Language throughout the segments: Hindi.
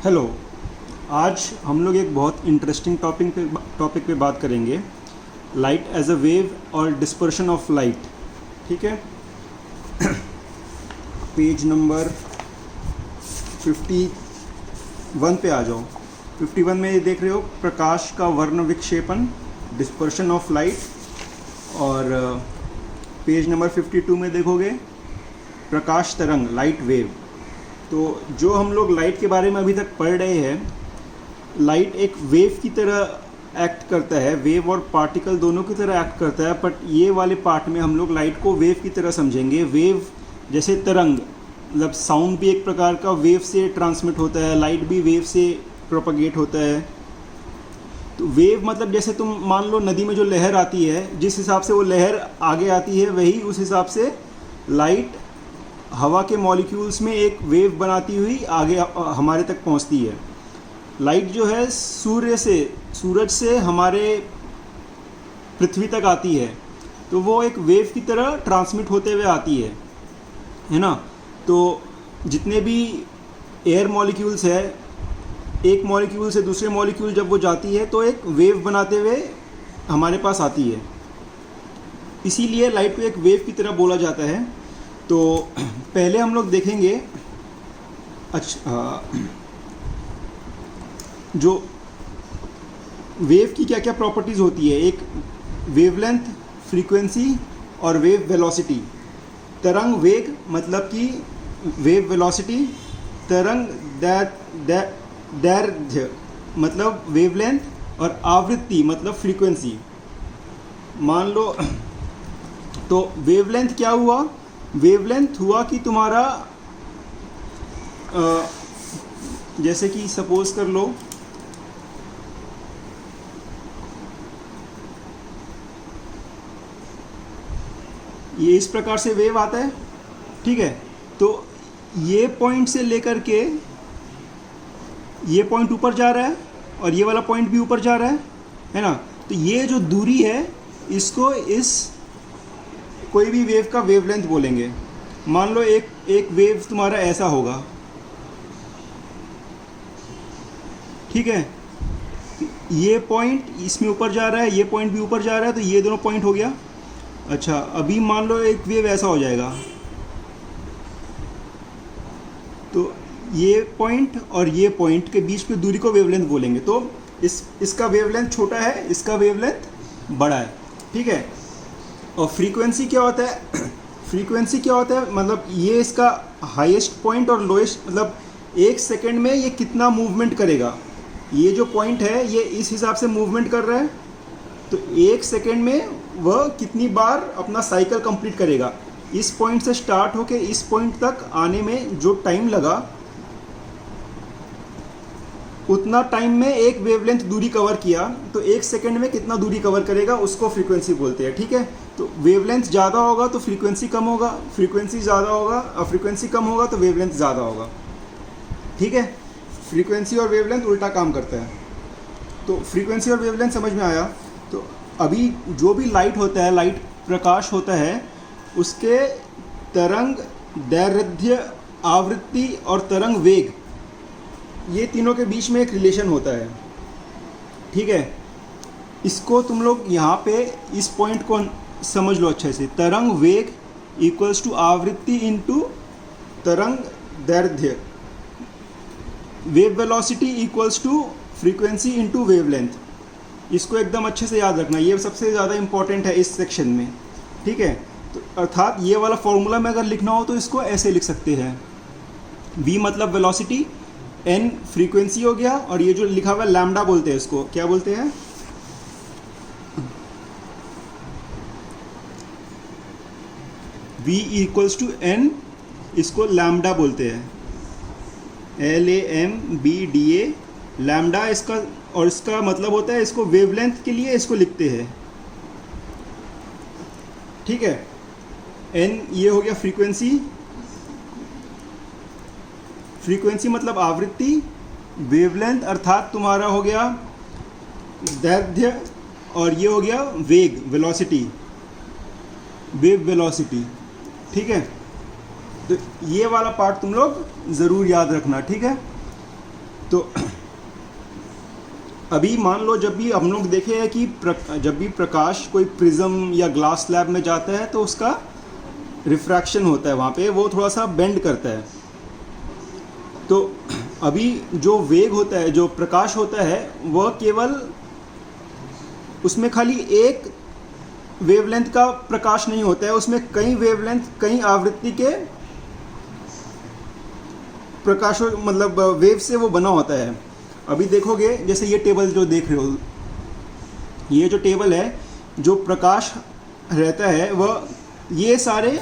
हेलो। आज हम लोग एक बहुत इंटरेस्टिंग टॉपिक पे बात करेंगे, लाइट एज अ वेव और डिस्पर्शन ऑफ लाइट। ठीक है। पेज नंबर 51 पे आ जाओ। 51 में ये देख रहे हो, प्रकाश का वर्ण विक्षेपण, डिस्पर्शन ऑफ लाइट। और पेज नंबर 52 में देखोगे प्रकाश तरंग, लाइट वेव। तो जो हम लोग लाइट के बारे में अभी तक पढ़ रहे हैं, लाइट एक वेव की तरह एक्ट करता है, वेव और पार्टिकल दोनों की तरह एक्ट करता है। बट ये वाले पार्ट में हम लोग लाइट को वेव की तरह समझेंगे। वेव जैसे तरंग, मतलब साउंड भी एक प्रकार का वेव से ट्रांसमिट होता है, लाइट भी वेव से प्रोपगेट होता है। तो वेव मतलब जैसे तुम मान लो नदी में जो लहर आती है, जिस हिसाब से वो लहर आगे आती है, वही उस हिसाब से लाइट हवा के मॉलिक्यूल्स में एक वेव बनाती हुई आगे हमारे तक पहुंचती है। लाइट जो है सूरज से हमारे पृथ्वी तक आती है, तो वो एक वेव की तरह ट्रांसमिट होते हुए आती है ना। तो जितने भी एयर मॉलिक्यूल्स है, एक मॉलिक्यूल से दूसरे मॉलिक्यूल जब वो जाती है तो एक वेव बनाते हुए हमारे पास आती है। इसीलिए लाइट को एक वेव की तरह बोला जाता है। तो पहले हम लोग देखेंगे जो वेव की क्या क्या प्रॉपर्टीज़ होती है। एक वेवलेंथ, फ्रीक्वेंसी और वेव वेलोसिटी। तरंग वेग मतलब कि वेव वेलोसिटी, तरंग दैर्ध्य मतलब वेवलेंथ, और आवृत्ति मतलब फ्रीक्वेंसी। मान लो तो वेवलेंथ क्या हुआ? वेवलेंथ हुआ कि तुम्हारा जैसे कि सपोज कर लो ये इस प्रकार से वेव आता है, ठीक है। तो ये पॉइंट से लेकर के ये पॉइंट ऊपर जा रहा है और ये वाला पॉइंट भी ऊपर जा रहा है ना। तो ये जो दूरी है, इसको इस कोई भी वेव का वेवलेंथ बोलेंगे। मान लो एक वेव तुम्हारा ऐसा होगा, ठीक है। ये पॉइंट इसमें ऊपर जा रहा है, ये पॉइंट भी ऊपर जा रहा है, तो ये दोनों पॉइंट हो गया। अच्छा, अभी मान लो एक वेव ऐसा हो जाएगा, तो ये पॉइंट और ये पॉइंट के बीच में दूरी को वेवलेंथ बोलेंगे। तो इसका वेवलेंथ छोटा है, इसका वेवलेंथ बड़ा है, ठीक है। और फ्रीक्वेंसी क्या होता है? फ्रीक्वेंसी क्या होता है मतलब ये इसका हाईएस्ट पॉइंट और लोएस्ट, मतलब एक सेकंड में ये कितना मूवमेंट करेगा। ये जो पॉइंट है ये इस हिसाब से मूवमेंट कर रहा है, तो एक सेकंड में वह कितनी बार अपना साइकिल कंप्लीट करेगा। इस पॉइंट से स्टार्ट होके इस पॉइंट तक आने में जो टाइम लगा, उतना टाइम में एक वेवलेंथ दूरी कवर किया, तो एक सेकंड में कितना दूरी कवर करेगा उसको फ्रीक्वेंसी बोलते हैं, ठीक है। तो वेवलेंथ ज़्यादा होगा तो फ्रीक्वेंसी कम होगा, फ्रीक्वेंसी ज़्यादा होगा और फ्रीक्वेंसी कम होगा तो वेवलेंथ ज़्यादा होगा, ठीक है। फ्रीक्वेंसी और वेवलेंथ उल्टा काम करता है। तो फ्रीक्वेंसी और वेवलेंथ समझ में आया। तो अभी जो भी लाइट होता है, लाइट प्रकाश होता है, उसके तरंग दैर्ध्य, आवृत्ति और तरंग वेग, ये तीनों के बीच में एक रिलेशन होता है, ठीक है। इसको तुम लोग यहाँ पे इस पॉइंट को समझ लो अच्छे से। तरंग वेग इक्वल्स टू आवृत्ति इंटू तरंग दैर्ध्य, wave velocity equals to frequency into wavelength. इसको एकदम अच्छे से याद रखना, ये सबसे ज़्यादा इंपॉर्टेंट है इस सेक्शन में, ठीक है। तो अर्थात ये वाला फॉर्मूला में अगर लिखना हो तो इसको ऐसे लिख सकते हैं। v मतलब वेलोसिटी, n फ्रीक्वेंसी हो गया, और ये जो लिखा हुआ है लैम्डा बोलते हैं, इसको क्या बोलते हैं? v इक्वल्स टू n, इसको लैम्डा बोलते हैं, LAMBDA, लैम्डा इसका, और इसका मतलब होता है, इसको वेवलेंथ के लिए इसको लिखते हैं, ठीक है। n ये हो गया फ्रीक्वेंसी, फ्रीक्वेंसी मतलब आवृत्ति, वेवलेंथ अर्थात तुम्हारा हो गया दैर्ध्य, और ये हो गया वेग, वेलोसिटी, वेव वेलोसिटी, ठीक है। तो ये वाला पार्ट तुम लोग ज़रूर याद रखना, ठीक है। तो अभी मान लो जब भी हम लोग देखे हैं कि जब भी प्रकाश कोई प्रिज्म या ग्लास स्लैब में जाता है तो उसका रिफ्रैक्शन होता है, वहाँ पे वो थोड़ा सा बेंड करता है। तो अभी जो वेग होता है, जो प्रकाश होता है, वह केवल उसमें खाली एक वेवलेंथ का प्रकाश नहीं होता है, उसमें कई वेवलेंथ, कई आवृत्ति के प्रकाशों मतलब वेव से वो बना होता है। अभी देखोगे जैसे ये टेबल जो देख रहे हो, ये जो टेबल है, जो प्रकाश रहता है वह ये सारे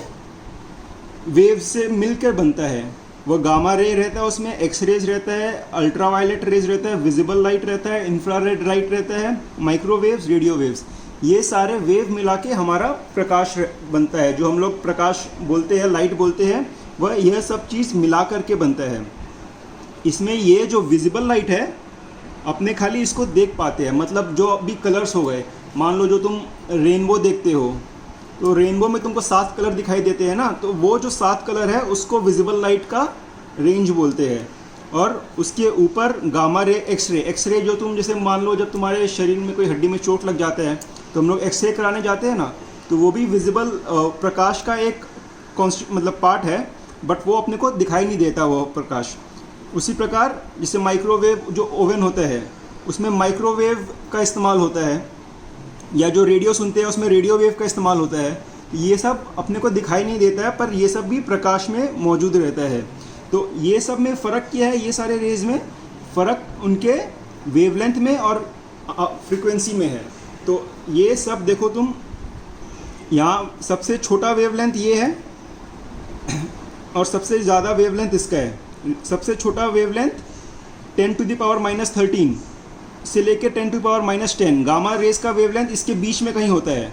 वेव से मिलकर बनता है। वह गामा रे रहता है, उसमें एक्स रेज रहता है, अल्ट्रावायलेट रेज रहता है, विजिबल लाइट रहता है, इंफ्रारेड लाइट रहता है, माइक्रोवेव्स, रेडियो वेव्स, ये सारे वेव मिला के हमारा प्रकाश बनता है। जो हम लोग प्रकाश बोलते हैं, लाइट बोलते हैं, वह यह सब चीज़ मिला करके बनता है। इसमें ये जो विजिबल लाइट है, अपने खाली इसको देख पाते हैं, मतलब जो अभी कलर्स हो गए, मान लो जो तुम रेनबो देखते हो, तो रेनबो में तुमको 7 कलर दिखाई देते हैं ना, तो वो जो 7 कलर है उसको विजिबल लाइट का रेंज बोलते हैं। और उसके ऊपर गामा रे, एक्सरे जो तुम जैसे मान लो जब तुम्हारे शरीर में कोई हड्डी में चोट लग जाता है तो हम लोग एक्सरे कराने जाते हैं ना, तो वो भी विजिबल प्रकाश का एक मतलब पार्ट है, बट वो अपने को दिखाई नहीं देता वो प्रकाश। उसी प्रकार जैसे माइक्रोवेव जो ओवन होता है, उसमें माइक्रोवेव का इस्तेमाल होता है, या जो रेडियो सुनते हैं उसमें रेडियो वेव का इस्तेमाल होता है। ये सब अपने को दिखाई नहीं देता है, पर ये सब भी प्रकाश में मौजूद रहता है। तो ये सब में फ़र्क क्या है? ये सारे रेज में फ़र्क उनके वेवलेंथ में और फ्रीक्वेंसी में है। तो ये सब देखो तुम, यहाँ सबसे छोटा वेवलेंथ ये है और सबसे ज़्यादा वेवलेंथ इसका है। सबसे छोटा वेवलेंथ 10⁻⁻13 से लेके 10⁻⁻10। गामा रेस का वेवलेंथ इसके बीच में कहीं होता है।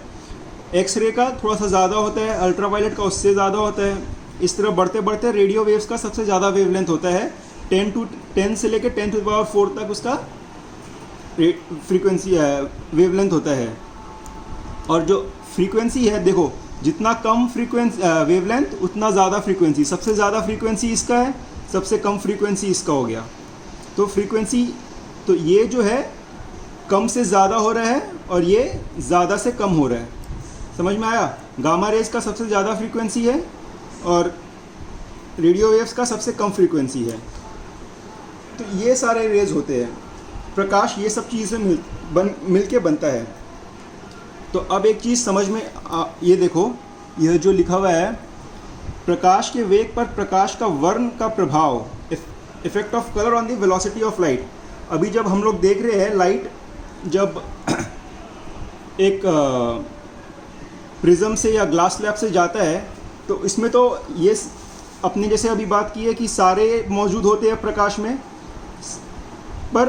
एक्स रे का थोड़ा सा ज़्यादा होता है, अल्ट्रावायलेट का उससे ज़्यादा होता है। इस तरह बढ़ते बढ़ते रेडियो वेव्स का सबसे ज़्यादा वेवलेंथ होता है, 10 से लेके 10⁴ तक उसका फ्रीक्वेंसी वेवलेंथ होता है। और जो फ्रीक्वेंसी है, देखो जितना कम फ्रीक्वेंसी वेवलेंथ उतना ज़्यादा फ्रीक्वेंसी। सबसे ज़्यादा फ्रीक्वेंसी इसका है, सबसे कम फ्रीक्वेंसी इसका हो गया। तो फ्रीक्वेंसी, तो ये जो है कम से ज़्यादा हो रहा है और ये ज़्यादा से कम हो रहा है। समझ में आया? गामा रेज का सबसे ज़्यादा फ्रीक्वेंसी है और रेडियो वेव्स का सबसे कम फ्रीक्वेंसी है। तो ये सारे रेज होते हैं। प्रकाश ये सब चीज़ें मिल के बनता है। तो अब एक चीज़ समझ में ये देखो, यह जो लिखा हुआ है, प्रकाश के वेग पर प्रकाश का वर्ण का प्रभाव, effect of colour on the velocity of light. अभी जब हम लोग देख रहे हैं लाइट जब एक प्रिज्म से या ग्लास स्लैब से जाता है, तो इसमें तो ये अपने जैसे अभी बात की है कि सारे मौजूद होते हैं प्रकाश में, पर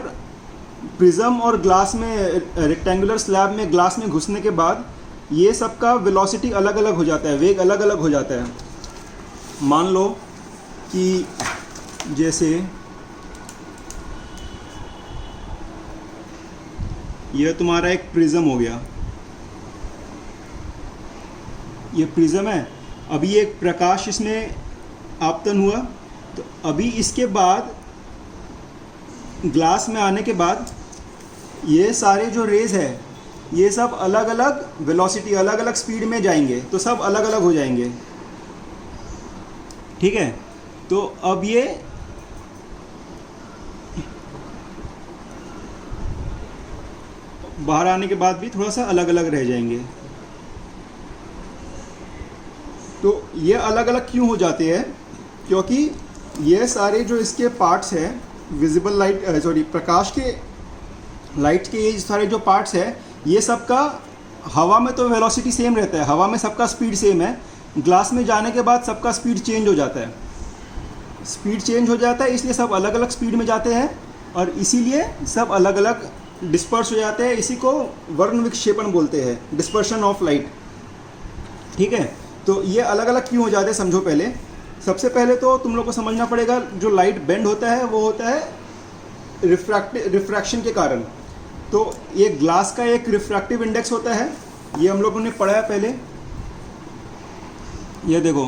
प्रिज्म और ग्लास में, रेक्टेंगुलर स्लैब में ग्लास में घुसने के बाद ये सब का वेलोसिटी अलग अलग हो जाता है, वेग अलग अलग हो जाता है। मान लो कि जैसे यह तुम्हारा एक प्रिज्म हो गया, ये प्रिज्म है। अभी एक प्रकाश इसमें आपतन हुआ, तो अभी इसके बाद ग्लास में आने के बाद ये सारे जो रेज है ये सब अलग अलग वेलोसिटी, अलग अलग स्पीड में जाएंगे, तो सब अलग अलग हो जाएंगे। ठीक है? तो अब ये बाहर आने के बाद भी थोड़ा सा अलग अलग रह जाएंगे। तो ये अलग अलग क्यों हो जाते हैं? क्योंकि ये सारे जो इसके पार्ट्स हैं, विजिबल लाइट, प्रकाश के लाइट के ये सारे जो पार्ट्स हैं, ये सबका हवा में तो वेलोसिटी सेम रहता है, हवा में सबका स्पीड सेम है। ग्लास में जाने के बाद सबका स्पीड चेंज हो जाता है, स्पीड चेंज हो जाता है, इसलिए सब अलग अलग स्पीड में जाते हैं और इसीलिए सब अलग अलग डिस्पर्स हो जाते हैं। इसी को वर्ण विक्षेपण बोलते हैं, डिस्पर्शन ऑफ लाइट। ठीक है? तो ये अलग अलग क्यों हो जाते हैं समझो। पहले, सबसे पहले तो तुम लोग को समझना पड़ेगा, जो लाइट बेंड होता है वो होता है रिफ्रैक्शन के कारण। तो ये ग्लास का एक रिफ्रैक्टिव इंडेक्स होता है, ये हम लोगों ने पढ़ा है पहले। ये देखो,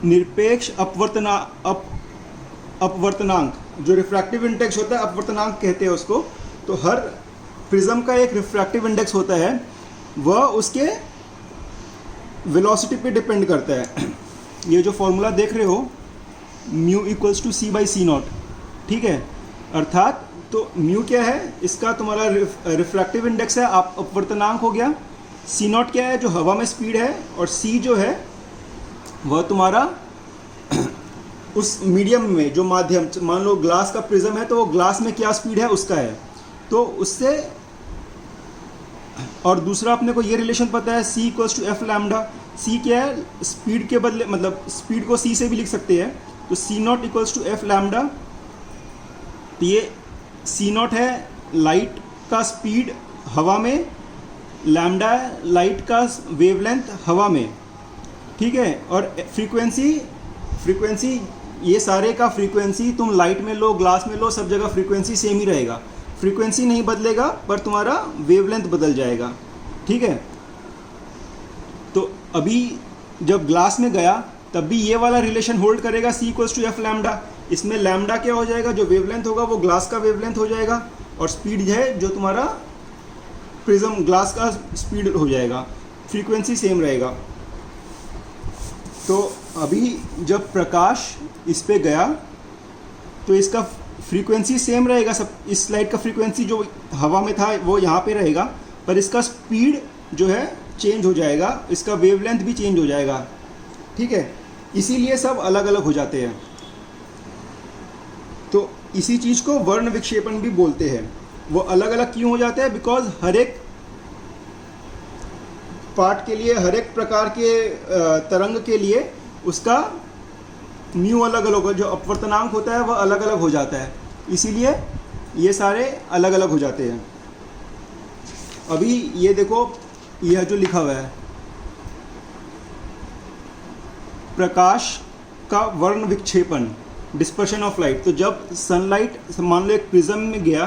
निरपेक्ष अपवर्तनांक, जो रिफ्रैक्टिव इंडेक्स होता है अपवर्तनांक कहते हैं उसको। तो हर प्रिज्म का एक रिफ्रैक्टिव इंडेक्स होता है, वह उसके वेलोसिटी पे डिपेंड करता है। ये जो फॉर्मूला देख रहे हो mu equals to c by c not, ठीक है। अर्थात तो म्यू क्या है, इसका तुम्हारा रिफ्रैक्टिव इंडेक्स है, आप अपवर्तनांक हो गया। सी नॉट क्या है, जो हवा में स्पीड है, और सी जो है वह तुम्हारा उस मीडियम में जो माध्यम, मान लो ग्लास का प्रिज्म है तो वो ग्लास में क्या स्पीड है उसका है। तो उससे, और दूसरा अपने को ये रिलेशन पता है सी इक्वल्स टू एफ लैम्डा। सी क्या है, स्पीड के बदले, मतलब स्पीड को सी से भी लिख सकते हैं, तो c naught equals to f lambda. तो ये सी नॉट है लाइट का स्पीड हवा में, लैम्डा है लाइट का वेवलेंथ हवा में, ठीक है। और फ्रीक्वेंसी ये सारे का फ्रीक्वेंसी तुम लाइट में लो, ग्लास में लो, सब जगह फ्रीक्वेंसी सेम ही रहेगा। फ्रीक्वेंसी नहीं बदलेगा, पर तुम्हारा वेवलेंथ बदल जाएगा, ठीक है। तो अभी जब ग्लास में गया तब भी ये वाला रिलेशन होल्ड करेगा, सी इक्वल्स टू एफ लैम्डा। इसमें लैम्डा क्या हो जाएगा, जो वेवलेंथ होगा वो ग्लास का वेवलेंथ हो जाएगा, और स्पीड है जो तुम्हारा प्रिज्म ग्लास का स्पीड हो जाएगा, फ्रीक्वेंसी सेम रहेगा। तो अभी जब प्रकाश इस पे गया तो इसका फ्रीक्वेंसी सेम रहेगा, सब इस लाइट का फ्रीक्वेंसी जो हवा में था वो यहाँ पे रहेगा, पर इसका स्पीड जो है चेंज हो जाएगा, इसका वेवलेंथ भी चेंज हो जाएगा, ठीक है। इसीलिए सब अलग अलग हो जाते हैं। तो इसी चीज़ को वर्ण विक्षेपण भी बोलते हैं। वो अलग अलग क्यों हो जाते हैं, बिकॉज हर एक पार्ट के लिए, हर एक प्रकार के तरंग के लिए उसका म्यू अलग अलग होगा, जो अपवर्तनांक होता है वह अलग अलग हो जाता है, इसीलिए ये सारे अलग अलग हो जाते हैं। अभी ये देखो, यह जो लिखा हुआ है प्रकाश का वर्ण विक्षेपण, डिस्पर्शन ऑफ लाइट। तो जब सनलाइट मान लो एक प्रिज्म में गया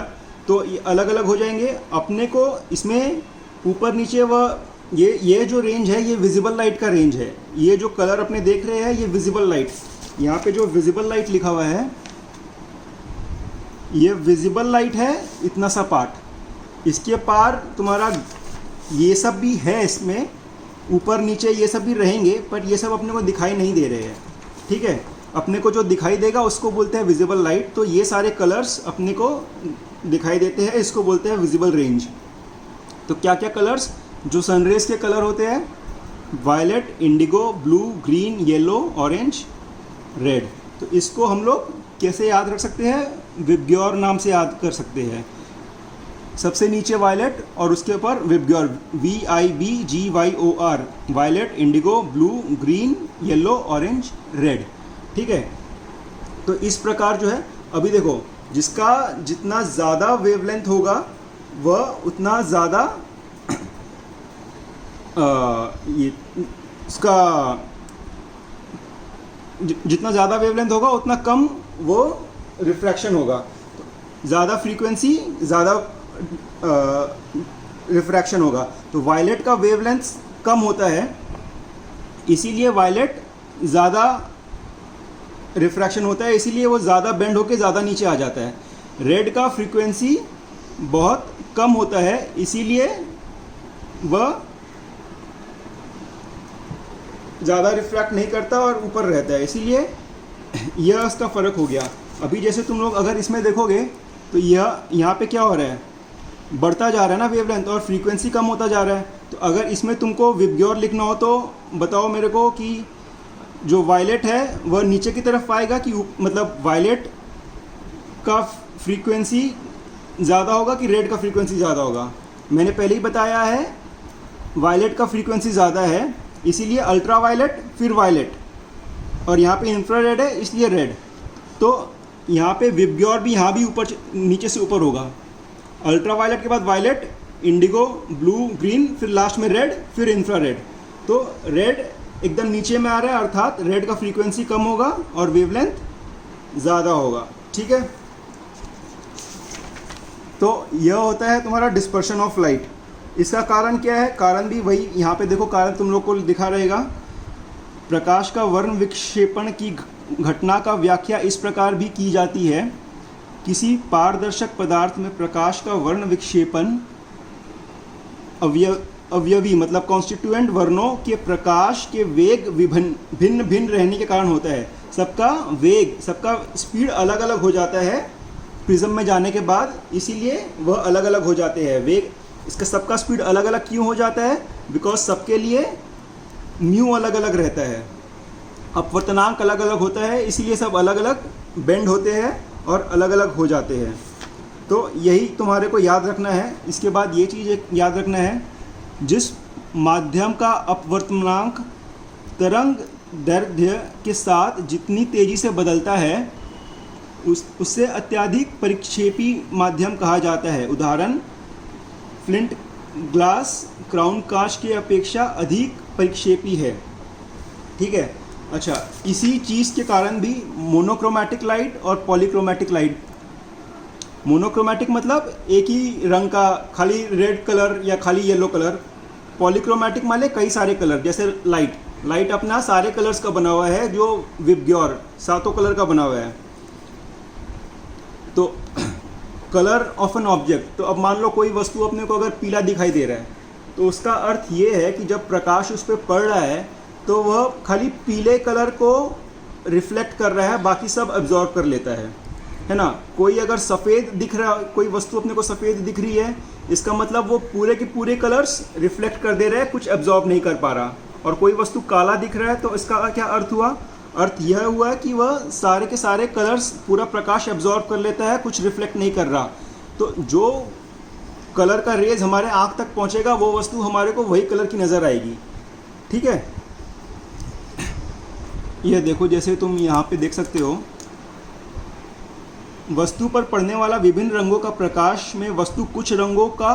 तो ये अलग अलग हो जाएंगे। अपने को इसमें ऊपर नीचे वह ये जो रेंज है ये विजिबल लाइट का रेंज है। ये जो कलर अपने देख रहे हैं ये विजिबल लाइट, यहाँ पे जो विजिबल लाइट लिखा हुआ है ये विजिबल लाइट है, इतना सा पार्ट। इसके पार तुम्हारा ये सब भी है, इसमें ऊपर नीचे ये सब भी रहेंगे, पर ये सब अपने को दिखाई नहीं दे रहे हैं, ठीक है। अपने को जो दिखाई देगा उसको बोलते हैं विजिबल लाइट। तो ये सारे कलर्स अपने को दिखाई देते हैं, इसको बोलते हैं विजिबल रेंज। तो क्या क्या कलर्स जो सनरेज के कलर होते हैं, violet, indigo, blue, green, yellow, orange, red. तो इसको हम लोग कैसे याद रख सकते हैं, विबग्योर नाम से याद कर सकते हैं। सबसे नीचे वायलेट और उसके ऊपर VIBGYOR, VIBGYOR, violet, indigo, blue, green, yellow, orange, red, ठीक है। तो इस प्रकार जो है, अभी देखो जिसका जितना ज़्यादा वेवलेंथ होगा वह उतना ज़्यादा ये उसका जितना ज़्यादा वेवलेंथ होगा उतना कम वो रिफ्रैक्शन होगा। ज़्यादा फ्रीक्वेंसी ज़्यादा रिफ्रैक्शन होगा। तो वायलेट का वेवलेंथ कम होता है, इसीलिए वायलेट ज़्यादा रिफ्रैक्शन होता है, इसीलिए वो ज़्यादा बेंड होकर ज़्यादा नीचे आ जाता है। रेड का फ्रीक्वेंसी बहुत कम होता है, इसीलिए वह ज़्यादा रिफ्रैक्ट नहीं करता और ऊपर रहता है, इसीलिए यह इसका फ़र्क हो गया। अभी जैसे तुम लोग अगर इसमें देखोगे तो यह यहाँ पे क्या हो रहा है, बढ़ता जा रहा है ना वेवलेंथ, और फ्रीक्वेंसी कम होता जा रहा है। तो अगर इसमें तुमको विबग्योर लिखना हो तो बताओ मेरे को कि जो वायलेट है वह नीचे की तरफ आएगा कि मतलब वायलेट का फ्रीक्वेंसी ज़्यादा होगा कि रेड का फ्रीक्वेंसी ज़्यादा होगा। मैंने पहले ही बताया है वायलेट का फ्रीक्वेंसी ज़्यादा है, इसीलिए अल्ट्रा वायलेट फिर वायलेट, और यहाँ पे इंफ्रारेड है इसलिए रेड। तो यहाँ पे विबग्योर भी यहाँ भी ऊपर नीचे से ऊपर होगा। अल्ट्रा वायलेट के बाद वायलेट, इंडिगो, ब्लू, ग्रीन, फिर लास्ट में रेड, फिर इंफ्रारेड। तो रेड एकदम नीचे में आ रहा है, अर्थात रेड का फ्रीक्वेंसी कम होगा और वेवलेंथ ज़्यादा होगा, ठीक है। तो यह होता है तुम्हारा डिस्पर्शन ऑफ लाइट। इसका कारण क्या है, कारण भी वही यहाँ पे देखो, कारण तुम लोग को दिखा रहेगा प्रकाश का वर्ण विक्षेपण की घटना का व्याख्या इस प्रकार भी की जाती है, किसी पारदर्शक पदार्थ में प्रकाश का वर्ण विक्षेपण अवयवी मतलब कॉन्स्टिट्यूएंट वर्णों के प्रकाश के वेग भिन्न भिन्न रहने के कारण होता है। सबका वेग, सबका स्पीड अलग अलग हो जाता है प्रिज्म में जाने के बाद, इसीलिए वह अलग अलग हो जाते हैं। वेग, इसका सबका स्पीड अलग अलग क्यों हो जाता है? बिकॉज सबके लिए म्यू अलग अलग रहता है, अपवर्तनांक अलग अलग होता है, इसीलिए सब अलग अलग बेंड होते हैं और अलग अलग हो जाते हैं। तो यही तुम्हारे को याद रखना है। इसके बाद ये चीज़ याद रखना है, जिस माध्यम का अपवर्तनांक तरंग दैर्घ्य के साथ जितनी तेज़ी से बदलता है उससे अत्यधिक परिक्षेपी माध्यम कहा जाता है। उदाहरण, फ्लिंट ग्लास क्राउन कांच की अपेक्षा अधिक परिक्षेपी है। ठीक है। अच्छा, इसी चीज़ के कारण भी मोनोक्रोमैटिक लाइट और पॉलीक्रोमैटिक लाइट, मोनोक्रोमैटिक मतलब एक ही रंग का, खाली रेड कलर या खाली येलो कलर। पॉलीक्रोमैटिक माने कई सारे कलर, जैसे लाइट अपना सारे कलर्स का बना हुआ है, जो विबग्योर 7 कलर का बना हुआ है। तो कलर ऑफ एन ऑब्जेक्ट, तो अब मान लो कोई वस्तु अपने को अगर पीला दिखाई दे रहा है, तो उसका अर्थ ये है कि जब प्रकाश उस पर पड़ रहा है तो वह खाली पीले कलर को रिफ्लेक्ट कर रहा है, बाकी सब एब्जॉर्ब कर लेता है ना। कोई अगर सफ़ेद दिख रहा, कोई वस्तु अपने को सफ़ेद दिख रही है, इसका मतलब वो पूरे के पूरे कलर्स रिफ्लेक्ट कर दे रहे हैं, कुछ एब्जॉर्ब नहीं कर पा रहा। और कोई वस्तु काला दिख रहा है, तो इसका क्या अर्थ हुआ? अर्थ यह हुआ कि वह सारे के सारे कलर्स, पूरा प्रकाश एब्जॉर्ब कर लेता है, कुछ रिफ्लेक्ट नहीं कर रहा। तो जो कलर का रेज हमारे आँख तक पहुँचेगा, वो वस्तु हमारे को वही कलर की नज़र आएगी। ठीक है। यह देखो, जैसे तुम यहाँ पे देख सकते हो, वस्तु पर पड़ने वाला विभिन्न रंगों का प्रकाश में वस्तु कुछ रंगों का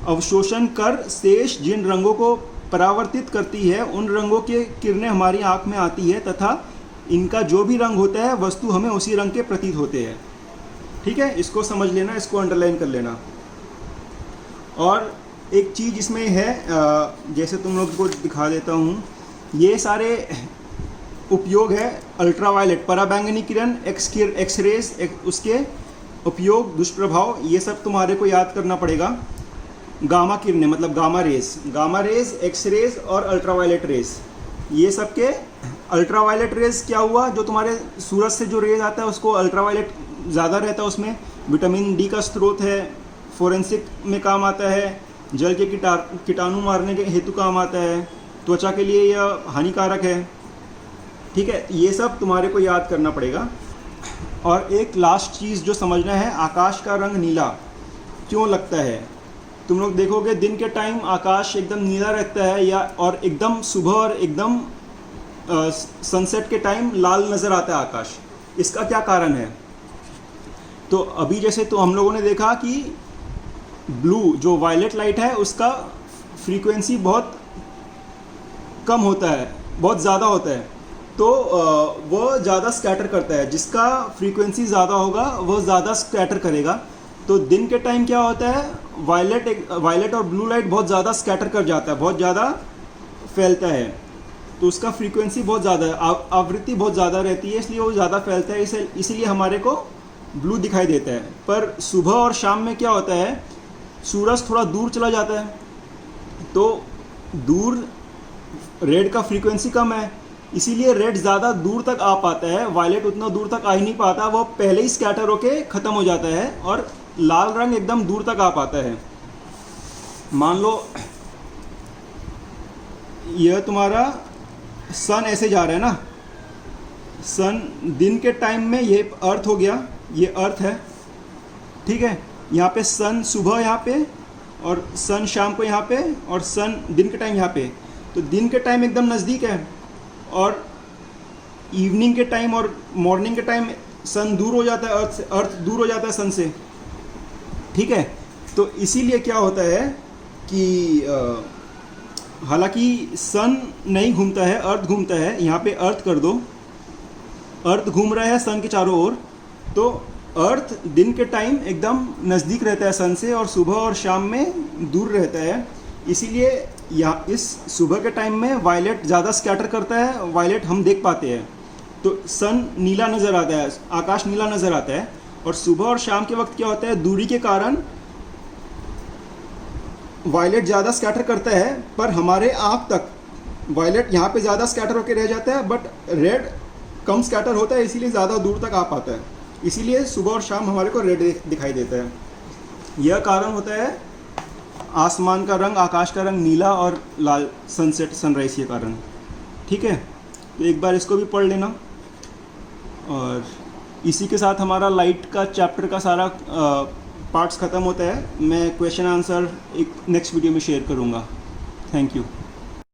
अवशोषण कर शेष जिन रंगों को परावर्तित करती है, उन रंगों की किरणें हमारी आँख में आती है तथा इनका जो भी रंग होता है वस्तु हमें उसी रंग के प्रतीत होते हैं। ठीक है, इसको समझ लेना, इसको अंडरलाइन कर लेना। और एक चीज़ इसमें है, जैसे तुम लोग को दिखा देता हूँ, ये सारे उपयोग है अल्ट्रावायलेट, पराबैंगनी किरण, एक्सरेज, उसके उपयोग, दुष्प्रभाव, ये सब तुम्हारे को याद करना पड़ेगा। गामा किरणें मतलब गामा रेज, एक्सरेज और अल्ट्रावायलेट रेज, ये सब के अल्ट्रावायलेट रेज क्या हुआ, जो तुम्हारे सूरज से जो रेज आता है उसको अल्ट्रावायलेट ज़्यादा रहता है, उसमें विटामिन डी का स्रोत है, फोरेंसिक में काम आता है, जल के कीटाणु मारने के हेतु काम आता है, त्वचा के लिए यह हानिकारक है। ठीक है, ये सब तुम्हारे को याद करना पड़ेगा। और एक लास्ट चीज़ जो समझना है, आकाश का रंग नीला क्यों लगता है? तुम लोग देखोगे दिन के टाइम आकाश एकदम नीला रहता है, या और एकदम सुबह और एकदम सनसेट के टाइम लाल नज़र आता है आकाश। इसका क्या कारण है? तो अभी जैसे तो हम लोगों ने देखा कि ब्लू जो वायलेट लाइट है, उसका फ्रीक्वेंसी बहुत कम होता है, बहुत ज़्यादा होता है, तो वह ज़्यादा स्कैटर करता है। जिसका फ्रीक्वेंसी ज़्यादा होगा वह ज़्यादा स्कैटर करेगा। तो दिन के टाइम क्या होता है, वायलेट और ब्लू लाइट बहुत ज़्यादा स्कैटर कर जाता है, बहुत ज़्यादा फैलता है, तो उसका फ्रीक्वेंसी बहुत ज़्यादा है, आवृत्ति बहुत ज़्यादा रहती है, इसलिए वो ज़्यादा फैलता है, इसीलिए हमारे को ब्लू दिखाई देता है। पर सुबह और शाम में क्या होता है, सूरज थोड़ा दूर चला जाता है, तो दूर रेड का फ्रीक्वेंसी कम है, इसीलिए रेड ज़्यादा दूर तक आ पाता है, वायलेट उतना दूर तक आ ही नहीं पाता, वो पहले ही स्कैटर होके ख़त्म हो जाता है, और लाल रंग एकदम दूर तक आ पाता है। मान लो यह तुम्हारा सन ऐसे जा रहा है ना, सन दिन के टाइम में ये अर्थ हो गया, ये अर्थ है। ठीक है, यहाँ पे सन सुबह यहाँ पे, और सन शाम को यहाँ पे, और सन दिन के टाइम यहाँ पे। तो दिन के टाइम एकदम नज़दीक है, और इवनिंग के टाइम और मॉर्निंग के टाइम सन दूर हो जाता है, अर्थ दूर हो जाता है सन से। ठीक है, तो इसीलिए क्या होता है कि हालांकि सन नहीं घूमता है, अर्थ घूमता है। यहाँ पे अर्थ कर दो, अर्थ घूम रहा है सन के चारों ओर, तो अर्थ दिन के टाइम एकदम नज़दीक रहता है सन से, और सुबह और शाम में दूर रहता है। इसीलिए या इस सुबह के टाइम में वायलेट ज़्यादा स्कैटर करता है, वायलेट हम देख पाते हैं, तो सन नीला नज़र आता है, आकाश नीला नज़र आता है। और सुबह और शाम के वक्त क्या होता है, दूरी के कारण वायलेट ज़्यादा स्कैटर करता है, पर हमारे आँख तक वायलेट यहाँ पे ज़्यादा स्कैटर होकर रह जाता है, बट रेड कम स्कैटर होता है, इसीलिए ज़्यादा दूर तक आ पाता है। इसीलिए सुबह और शाम हमारे को रेड दिखाई देता है। यह कारण होता है आसमान का रंग, आकाश का रंग नीला और लाल, सनसेट सनराइज के कारण। ठीक है, तो एक बार इसको भी पढ़ लेना। और इसी के साथ हमारा लाइट का चैप्टर का सारा पार्ट्स ख़त्म होता है। मैं क्वेश्चन आंसर एक नेक्स्ट वीडियो में शेयर करूँगा। Thank you.